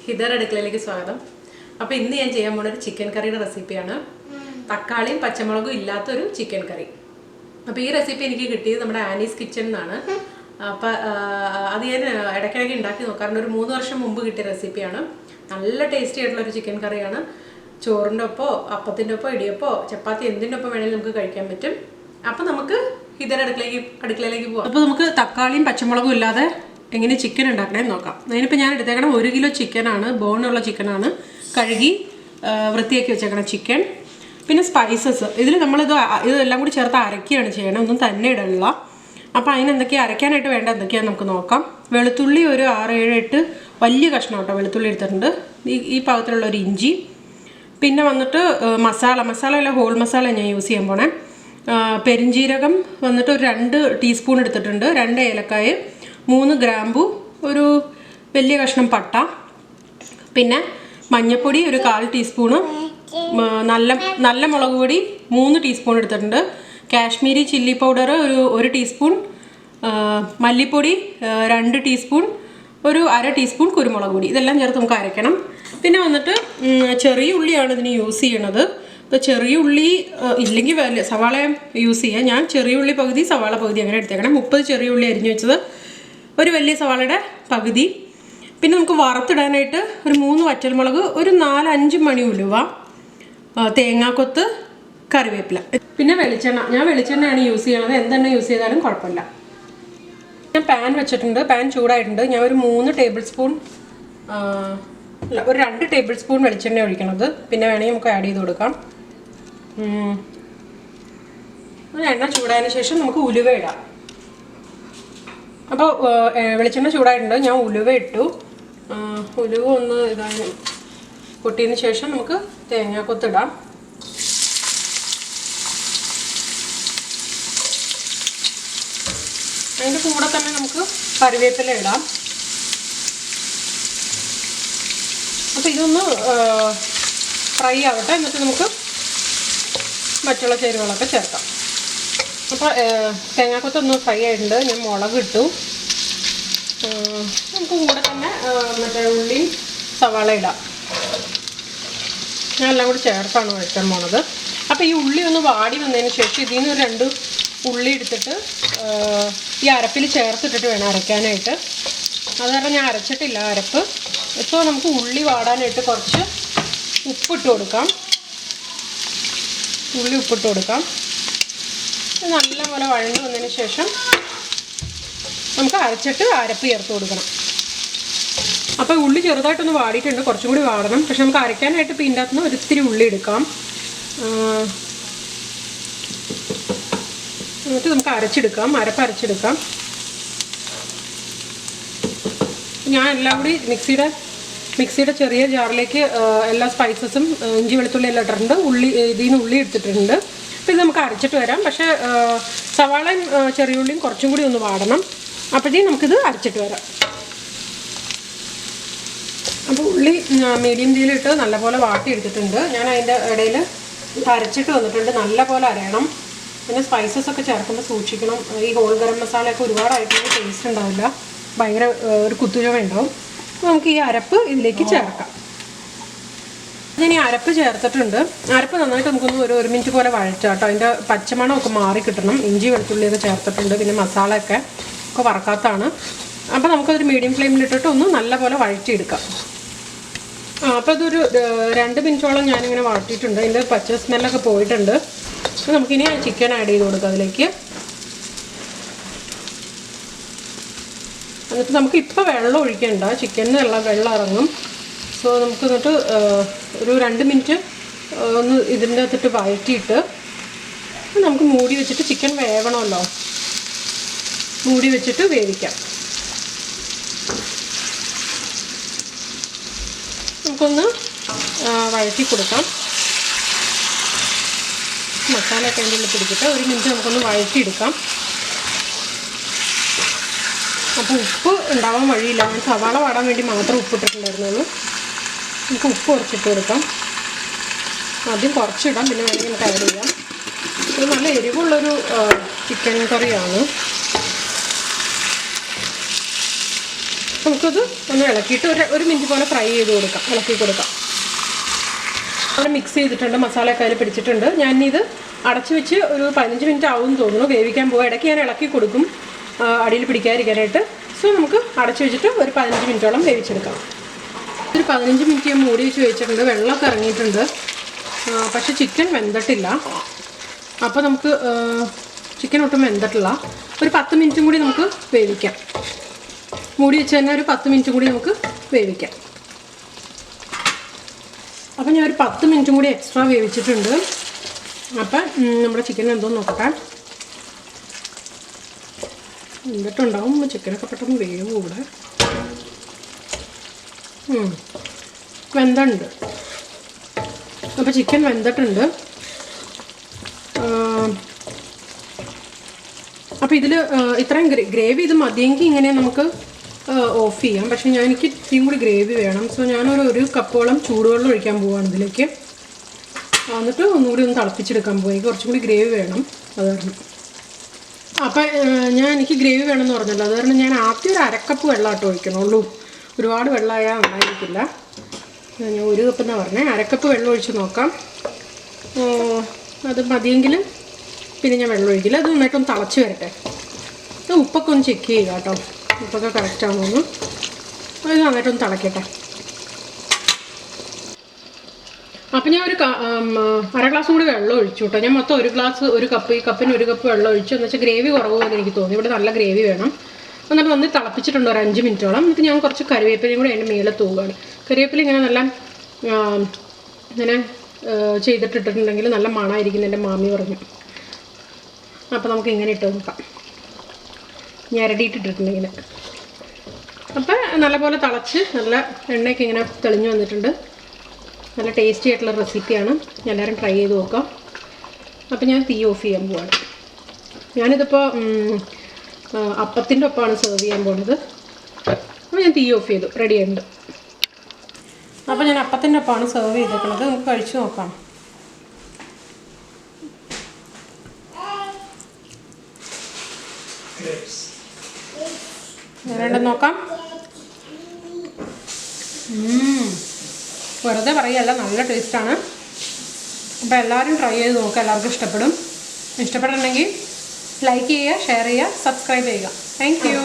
Hither അടുക്കളയിലേക്ക് സ്വാഗതം. അപ്പോൾ ഇന്ന് ഞാൻ ചെയ്യാൻ പോകുന്ന ഒരു ചിക്കൻ കറിയുടെ റെസിപ്പിയാണ്. തക്കാളിയും പച്ചമുളകും ഇല്ലാത്തൊരു ചിക്കൻ കറി. അപ്പോൾ ഈ റെസിപ്പി എനിക്ക് കിട്ടിയത് നമ്മുടെ ആനീസ് കിച്ചണിൽ നിന്നാണ്. അപ്പോൾ അത് ഞാൻ ഇടയ്ക്കിടയ്ക്ക് ഉണ്ടാക്കി നോക്കാറുണ്ട്. ഒരു 3 വർഷം മുമ്പ് കിട്ടിയ റെസിപ്പിയാണ്. നല്ല ടേസ്റ്റി ആയിട്ടുള്ളൊരു ചിക്കൻ കറിയാണ്. ചോറിൻ്റെ ഒപ്പോ അപ്പത്തിൻ്റെ ഒപ്പോ ഇടിയപ്പോ ചപ്പാത്തി എന്തിൻ്റെ ഒപ്പം വേണമെങ്കിലും നമുക്ക് കഴിക്കാൻ പറ്റും. അപ്പോൾ നമുക്ക് ഹിതർ അടുക്കളയിലേക്ക് പോകാം. അപ്പോൾ നമുക്ക് തക്കാളിയും പച്ചമുളകും ഇല്ലാതെ എങ്ങനെ ചിക്കൻ ഉണ്ടാക്കണമെന്ന് നോക്കാം. അതിനിപ്പോൾ ഞാൻ എടുത്തേക്കണം 1 കിലോ ചിക്കനാണ്, ബോണുള്ള ചിക്കനാണ്. കഴുകി വൃത്തിയാക്കി വെച്ചേക്കണം ചിക്കൻ. പിന്നെ സ്പൈസസ് ഇതിൽ ഇതെല്ലാം കൂടി ചേർത്ത് അരക്കുകയാണ് ചെയ്യണം, ഒന്നും തന്നെ ഇടണില്ല. അപ്പോൾ അതിനെന്തൊക്കെയാണ് അരയ്ക്കാനായിട്ട് വേണ്ട എന്തൊക്കെയാണെന്ന് നമുക്ക് നോക്കാം. വെളുത്തുള്ളി ഒരു 6-7-8 വലിയ കഷ്ണം കേട്ടോ വെളുത്തുള്ളി എടുത്തിട്ടുണ്ട്. ഈ പാകത്തിലുള്ള ഒരു ഇഞ്ചി. പിന്നെ വന്നിട്ട് മസാല ഹോൾ മസാല ഞാൻ യൂസ് ചെയ്യാൻ പോണേ. പെരിഞ്ജീരകം വന്നിട്ട് ഒരു 2 ടീസ്പൂൺ എടുത്തിട്ടുണ്ട്. 2 ഏലക്കായ, 3 ഗ്രാമ്പു, ഒരു വലിയ കഷ്ണം പട്ട. പിന്നെ മഞ്ഞൾപ്പൊടി ഒരു 1/4 ടീസ്പൂണ്, നല്ല മുളക് പൊടി 3 ടീസ്പൂൺ എടുത്തിട്ടുണ്ട്. കാശ്മീരി ചില്ലി പൗഡർ ഒരു 1 ടീസ്പൂൺ, മല്ലിപ്പൊടി 2 ടീസ്പൂൺ, ഒരു 1/2 ടീസ്പൂൺ കുരുമുളക് പൊടി. ഇതെല്ലാം ചേർത്ത് നമുക്ക് അരയ്ക്കണം. പിന്നെ വന്നിട്ട് ചെറിയ ഉള്ളിയാണ് ഇതിന് യൂസ് ചെയ്യണത്. ഇപ്പോൾ ചെറിയ ഉള്ളി ഇല്ലെങ്കിൽ വലിയ സവാള യൂസ് ചെയ്യുക. ഞാൻ ചെറിയ ഉള്ളി പകുതി സവാള പകുതി അങ്ങനെ എടുത്തേക്കണം. 30 ചെറിയ ഉള്ളി അരിഞ്ഞു വെച്ചത്, ഒരു വലിയ സവാളയുടെ പകുതി. പിന്നെ നമുക്ക് വറുത്തിടാനായിട്ട് ഒരു 3 വറ്റൽമുളക്, ഒരു 4-5 മണി ഉലുവ, തേങ്ങാക്കൊത്ത്, കറിവേപ്പില. പിന്നെ ഞാൻ വെളിച്ചെണ്ണയാണ് യൂസ് ചെയ്യണത്. എന്തെണ്ണ യൂസ് ചെയ്താലും കുഴപ്പമില്ല. ഞാൻ പാൻ വെച്ചിട്ടുണ്ട്. പാൻ ചൂടായിട്ടുണ്ട്. ഞാൻ ഒരു 3 ടേബിൾ സ്പൂൺ ഒരു 2 ടേബിൾ സ്പൂൺ വെളിച്ചെണ്ണ ഒഴിക്കണത്. പിന്നെ വേണമെങ്കിൽ നമുക്ക് ആഡ് ചെയ്ത് കൊടുക്കാം. എണ്ണ ചൂടായതിന് ശേഷം നമുക്ക് ഉലുവ ഇടാം. അപ്പോൾ വെളിച്ചെണ്ണ ചൂടായിട്ടുണ്ട്. ഞാൻ ഉലുവ ഇട്ടു. ഉലുവ ഒന്ന് ഇതായി പൊട്ടിയതിന് ശേഷം നമുക്ക് തേങ്ങാക്കൊത്തിടാം. അതിൻ്റെ കൂടെ തന്നെ നമുക്ക് കറിവേപ്പില ഇടാം. അപ്പോൾ ഇതൊന്ന് ഫ്രൈ ആവട്ടെ, എന്നിട്ട് നമുക്ക് മറ്റുള്ള ചേരുവകളൊക്കെ ചേർക്കാം. അപ്പോൾ തേങ്ങാക്കൊത്തൊന്ന് ഫ്രൈ ആയിട്ടുണ്ട്. ഞാൻ മുളക് ഇട്ടു. നമുക്ക് കൂടെ തന്നെ മറ്റേ ഉള്ളിയും സവാള ഇടാം. ഞാൻ എല്ലാം കൂടി ചേർത്താണ് വഴറ്റാൻ പോണത്. അപ്പോൾ ഈ ഉള്ളി ഒന്ന് വാടി വന്നതിന് ശേഷം ഇതിൽ നിന്ന് 2 ഉള്ളി എടുത്തിട്ട് ഈ അരപ്പിൽ ചേർത്തിട്ടിട്ട് വേണം അരയ്ക്കാനായിട്ട്. അത് കാരണം ഞാൻ അരച്ചിട്ടില്ല അരപ്പ്. ഇപ്പോൾ നമുക്ക് ഉള്ളി വാടാനായിട്ട് കുറച്ച് ഉപ്പിട്ട് കൊടുക്കാം. ഉപ്പിട്ട് കൊടുക്കാം. നല്ലപോലെ വഴണ്ട് വന്നതിന് ശേഷം നമുക്ക് അരച്ചിട്ട് അരപ്പ് ചേർത്ത് കൊടുക്കണം. അപ്പോൾ ഉള്ളി ചെറുതായിട്ടൊന്ന് വാടിയിട്ടുണ്ട്, കുറച്ചും കൂടി വാടണം. പക്ഷെ നമുക്ക് അരയ്ക്കാനായിട്ട് ഇപ്പോൾ ഇതിൻ്റെ അകത്തുനിന്ന് ഒരിത്തിരി ഉള്ളി എടുക്കാം. എന്നിട്ട് നമുക്ക് അരപ്പ് അരച്ചെടുക്കാം. ഞാൻ എല്ലാം കൂടി മിക്സിയുടെ ചെറിയ ജാറിലേക്ക് എല്ലാ സ്പൈസസും ഇഞ്ചി വെളുത്തുള്ളി എല്ലാം ഇട്ടിട്ടുണ്ട്. ഇതിൽ നിന്ന് ഉള്ളി എടുത്തിട്ടുണ്ട്. അപ്പോൾ ഇത് നമുക്ക് അരച്ചിട്ട് വരാം. പക്ഷേ സവാളയും ചെറിയ ഉള്ളിയും കുറച്ചും കൂടി ഒന്ന് വാടണം. അപ്പോഴത്തേക്കും നമുക്കിത് അരച്ചിട്ട് വരാം. അപ്പോൾ ഉള്ളി മീഡിയം തീയിലിട്ട് നല്ലപോലെ വാട്ടിയെടുത്തിട്ടുണ്ട്. ഞാൻ അതിൻ്റെ ഇടയിൽ അരച്ചിട്ട് വന്നിട്ടുണ്ട്. നല്ലപോലെ അരയണം. പിന്നെ സ്പൈസസ് ഒക്കെ ചേർക്കുമ്പോൾ സൂക്ഷിക്കണം. ഈ ഹോൾ ഗരം മസാലയൊക്കെ ഒരുപാടായിട്ടുള്ള ടേസ്റ്റ് ഉണ്ടാവില്ല, ഭയങ്കര ഒരു കുത്തുചുവ ഉണ്ടാവും. അപ്പോൾ നമുക്ക് ഈ അരപ്പ് ഇതിലേക്ക് ചേർക്കാം. ഞാൻ ഈ അരപ്പ് ചേർത്തിട്ടുണ്ട്. അരപ്പ് നന്നായിട്ട് നമുക്കൊന്ന് ഒരു മിനിറ്റ് പോലെ വഴറ്റാം കേട്ടോ. അതിൻ്റെ പച്ചമണമൊക്കെ മാറി കിട്ടണം. ഇഞ്ചി വെളുത്തുള്ളിയൊക്കെ ചേർത്തിട്ടുണ്ട്. പിന്നെ മസാലയൊക്കെ വറക്കാത്തതാണ്. അപ്പോൾ നമുക്കതൊരു മീഡിയം ഫ്ലെയിമിലിട്ടിട്ട് ഒന്ന് നല്ലപോലെ വഴറ്റിയെടുക്കാം. അപ്പോൾ ഇതൊരു 2 മിനിറ്റോളം ഞാനിങ്ങനെ വഴറ്റിയിട്ടുണ്ട്. അതിൻ്റെ പച്ച സ്മെല്ലൊക്കെ പോയിട്ടുണ്ട്. അപ്പോൾ നമുക്കിനി ചിക്കൻ ആഡ് ചെയ്ത് കൊടുക്കാം അതിലേക്ക്. എന്നിട്ട് നമുക്ക് ഇപ്പോൾ വെള്ളം ഒഴിക്കേണ്ട, ചിക്കനിൽ വെള്ളം ഇറങ്ങും. സോ നമുക്ക് എന്നിട്ട് ഒരു 2 മിനിറ്റ് ഒന്ന് ഇതിൻ്റെ അകത്തിട്ട് വഴറ്റിയിട്ട് നമുക്ക് മൂടി വെച്ചിട്ട്, ചിക്കൻ വേവണമല്ലോ, മൂടി വെച്ചിട്ട് വേവിക്കാം. നമുക്കൊന്ന് വഴറ്റി കൊടുക്കാം. മസാലയൊക്കെ അതിൻ്റെ ഉള്ളിൽ പിടിച്ചിട്ട് 1 മിനിറ്റ് നമുക്കൊന്ന് വഴറ്റിയെടുക്കാം. അപ്പോൾ ഉപ്പ് ഉണ്ടാവാൻ വഴിയില്ല. ഞാൻ സവാള വാടാൻ വേണ്ടി മാത്രം ഉപ്പിട്ടിട്ടുണ്ടായിരുന്നുള്ളൂ. നമുക്ക് ഉപ്പ് കുറച്ചിട്ട് കൊടുക്കാം. ആദ്യം കുറച്ചിടാം, പിന്നെ വേണമെങ്കിൽ നമുക്ക് ആഡ് ചെയ്യാം. ഇത് നല്ല എരിവുള്ളൊരു ചിക്കൻ കറിയാണ്. നമുക്കത് ഒന്ന് ഇളക്കിയിട്ട് ഒരു മിനിറ്റ് പോലെ ഫ്രൈ ചെയ്ത് കൊടുക്കാം, ഇളക്കി കൊടുക്കാം. അത് മിക്സ് ചെയ്തിട്ടുണ്ട്, മസാലയൊക്കെ അതിൽ പിടിച്ചിട്ടുണ്ട്. ഞാനിത് അടച്ചു വെച്ച് ഒരു 15 മിനിറ്റ് ആവും തോന്നുന്നു വേവിക്കാൻ പോകും. ഇടയ്ക്ക് ഞാൻ ഇളക്കി കൊടുക്കും അടിയിൽ പിടിക്കാതിരിക്കാനായിട്ട്. സോ നമുക്ക് അടച്ചു വെച്ചിട്ട് ഒരു 15 മിനിറ്റോളം വേവിച്ചെടുക്കാം. ഒരു 15 മിനിറ്റ് ഞാൻ മൂടി വെച്ച് വേവിച്ചിട്ടുണ്ട്. വെള്ളമൊക്കെ ഇറങ്ങിയിട്ടുണ്ട്, പക്ഷെ ചിക്കൻ വെന്തിട്ടില്ല. അപ്പോൾ നമുക്ക് ചിക്കൻ ഒട്ടും വെന്തിട്ടില്ല. ഒരു 10 മിനിറ്റും കൂടി നമുക്ക് വേവിക്കാം. മൂടി വെച്ച് തന്നെ ഒരു 10 മിനിറ്റും കൂടി നമുക്ക് വേവിക്കാം. അപ്പം ഞാൻ ഒരു 10 മിനിറ്റും കൂടി എക്സ്ട്രാ വേവിച്ചിട്ടുണ്ട്. അപ്പം നമ്മുടെ ചിക്കൻ എന്തോന്ന് നോക്കട്ടെ. വെന്തിട്ടുണ്ടാവും, ചിക്കനൊക്കെ പെട്ടെന്ന് വേവും ഇവിടെ. വെന്തുണ്ട്. അപ്പോൾ ചിക്കൻ വെന്തിട്ടുണ്ട്. അപ്പോൾ ഇതിൽ ഇത്രയും ഗ്രേവി ഇത് മതിയെങ്കിൽ ഇങ്ങനെ നമുക്ക് ഓഫ് ചെയ്യാം. പക്ഷേ എനിക്ക് ഇത്തിരിയും കൂടി ഗ്രേവി വേണം. സോ ഞാനൊരു കപ്പോളം ചൂടുവെള്ളം ഒഴിക്കാൻ പോവുകയാണ് ഇതിലേക്ക്. എന്നിട്ട് ഒന്നുകൂടി ഒന്ന് തിളപ്പിച്ചെടുക്കാൻ പോയി. കുറച്ചും കൂടി ഗ്രേവി വേണം, അത് കാരണം. അപ്പം എനിക്ക് ഗ്രേവി വേണമെന്ന് പറഞ്ഞല്ലോ, അത് കാരണം ഞാൻ ആദ്യം ഒരു അരക്കപ്പ് വെള്ളമായിട്ട് ഒഴിക്കണുള്ളൂ. ഒരുപാട് വെള്ളമായാൽ ഉണ്ടായിരിക്കില്ല. ഞാൻ 1 കപ്പ് എന്നാണ് പറഞ്ഞത്. അരക്കപ്പ് വെള്ളം ഒഴിച്ച് നോക്കാം. അത് മതിയെങ്കിൽ പിന്നെ ഞാൻ വെള്ളം ഒഴിക്കില്ല. അത് നന്നായിട്ടൊന്ന് തിളച്ച് വരട്ടെ. ഉപ്പൊക്കെ ഒന്ന് ചെക്ക് ചെയ്യുക കേട്ടോ, ഉപ്പൊക്കെ കറക്റ്റാകുമെന്ന്. അത് നന്നായിട്ടൊന്ന് തിളക്കട്ടെ. അപ്പം ഞാൻ ഒരു 1/2 ഗ്ലാസ് കൂടി വെള്ളം ഒഴിച്ചു കേട്ടോ. ഞാൻ മൊത്തം ഒരു കപ്പ്, ഈ കപ്പിന് 1 കപ്പ് വെള്ളം ഒഴിച്ചു. എന്ന് വെച്ചാൽ ഗ്രേവി കുറവുമെന്ന് എനിക്ക് തോന്നി. ഇവിടെ നല്ല ഗ്രേവി വേണം. എന്നിട്ട് വന്ന് തിളപ്പിച്ചിട്ടുണ്ട് ഒരു 5 മിനിറ്റോളം. എന്നിട്ട് ഞാൻ കുറച്ച് കറിവേപ്പിലയും കൂടി അതിൻ്റെ മേലെ തൂവുകയാണ്. കറിവേപ്പില ഇങ്ങനെ നല്ല ഇങ്ങനെ ചെയ്തിട്ടിട്ടുണ്ടെങ്കിൽ നല്ല മണമായിരിക്കും, എൻ്റെ മാമി പറഞ്ഞു. അപ്പോൾ നമുക്ക് ഇങ്ങനെ ഇട്ട് നോക്കാം, ഞരടിയിട്ടിട്ടുണ്ടെങ്കിൽ. അപ്പം നല്ലപോലെ തിളച്ച് നല്ല എണ്ണയൊക്കെ ഇങ്ങനെ തെളിഞ്ഞു വന്നിട്ടുണ്ട്. നല്ല ടേസ്റ്റി ആയിട്ടുള്ള റെസിപ്പിയാണ്. എല്ലാവരും ട്രൈ ചെയ്ത് നോക്കാം. അപ്പോൾ ഞാൻ തീ ഓഫ് ചെയ്യാൻ പോവാണ്. ഞാനിതിപ്പോൾ അപ്പത്തിൻ്റെ ഒപ്പമാണ് സെർവ് ചെയ്യാൻ പോകുന്നത്. അപ്പോൾ ഞാൻ തീ ഓഫ് ചെയ്തു, റെഡി ആയിട്ടുണ്ട്. അപ്പോൾ ഞാൻ അപ്പത്തിൻ്റെ ഒപ്പമാണ് സെർവ് ചെയ്തേക്കുന്നത്. നമുക്ക് കഴിച്ചു നോക്കാം. ഞാനുണ്ടെന്ന് നോക്കാം. വെറുതെ പറയുകയല്ല, നല്ല ടേസ്റ്റാണ്. അപ്പോൾ എല്ലാവരും ട്രൈ ചെയ്ത് നോക്കുക, എല്ലാവർക്കും ഇഷ്ടപ്പെടും. ഇഷ്ടപ്പെടണമെങ്കിൽ ലൈക്ക് ചെയ്യുക, ഷെയർ ചെയ്യുക, സബ്സ്ക്രൈബ് ചെയ്യുക. Thank you.